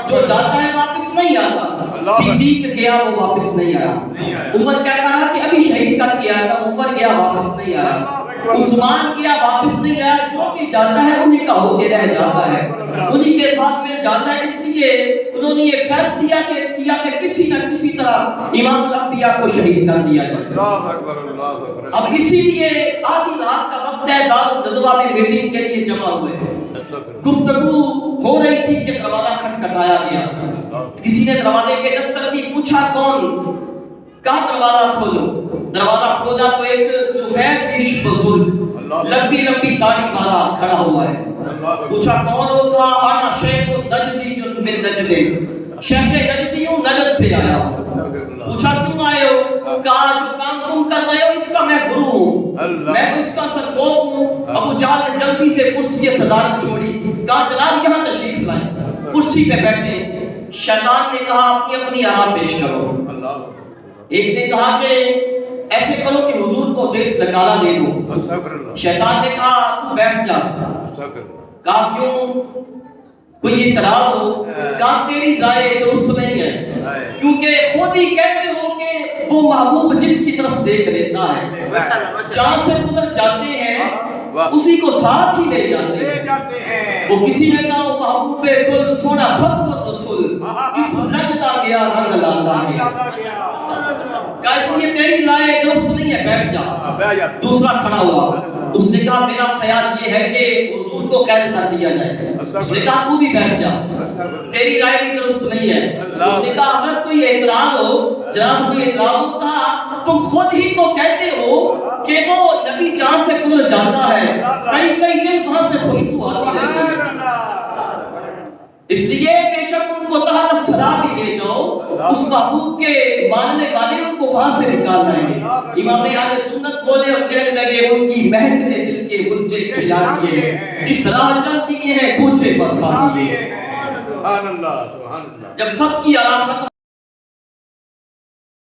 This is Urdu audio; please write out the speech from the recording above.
جو جاتا ہے واپس نہیں آتا. صدیق گیا وہ واپس نہیں آیا. عمر کہتا ہے کہ ابھی شہید کر کے آیا تھا, عمر گیا واپس نہیں آیا. عثمان گیا واپس نہیں آیا. جو بھی جاتا ہے انہیں کا ہو کے رہ جاتا ہے, انہیں کے ساتھ مل جاتا ہے. اس لیے انہوں نے یہ فیصلہ کیا کہ کسی نہ کسی طرح امام الانبیاء کو شہید کر دیا جائے. اب اسی لیے آدھی رات کا وقت ہے, دارالندوا میں میٹنگ کے لیے جمع ہوئے ہیں. گفتگو ہو رہی تھی کہ دروازہ کھٹکھٹایا گیا. کسی نے دروازے پہ دستک دی, پوچھا کون؟ کہا دروازہ کھولو. دروازہ کھولا تو ایک سفید ریش بزرگ لمبی لمبی داڑھی والا کھڑا ہوا ہے. پوچھا کون ہو؟ کہا انا شیخ نجدی من نجد, شیخ نجدی ہوں, نجد سے آیا ہوں. پوچھا کیوں آئے ہو؟ کہا جو کام تم کر رہے ہو اس کا میں گرو ہوں, میں اس کا سرکوب ہوں. ابو جہل نے جلدی سے کرسی صدارت چھوڑی. کہا جناب یہاں تشریف لائیں. کرسی پہ بیٹھے. شیطان نے کہا اپنی اپنی آرام پیش کرو. ایک نے کہا کہ ایسے کرو کہ حضور کو دیس نکالا دے دو. شیطان نے کہا تو بیٹھ جا. کہا کیوں؟ کوئی اعتراض ہو؟ کہا تیری رائے درست نہیں ہے, کیونکہ خود ہی کہتے ہو کہ وہ محبوب جس کی طرف دیکھ لیتا ہے جہاں سے گزر جاتے ہیں اسی کو ساتھ ہی لے جاتے ہیں. وہ کسی نے کہا وہ محبوب کل سونا ختم الرسول کہ رنگ دا گیا رنگ لاتا گیا. کہا اس لیے تیری رائے درست نہیں ہے, بیٹھ جا. دوسرا کھڑا ہوا. اس نے کہا میرا خیال یہ ہے کہ حضور کو قید کر دیا جائے. اس نے کہا تو بھی بیٹھ جا, تیری رائے بھی درست نہیں ہے. اس نے کہا اگر کوئی اعتراض ہو, جناب کوئی اعتراض ہوتا, تم خود ہی تو کہتے ہو کہ وہ نبی جہاں سے گزر جاتا ہے کئی کئی دن وہاں سے خوشبو آتی رہتی ہے. اس لیے بے شک ان کو تحت سرا بھی لے جاؤ, اس محبوب کے ماننے والے ان کو وہاں سے نکال لائیں گے. امام اہل سنت بولے اور کہنے لگے ان کی مہک نے دل کے گنجے کھلا دیے ہیں, جس راہ چلتی ہیں کوچے بسا دیے. جب سب کی آرام ختم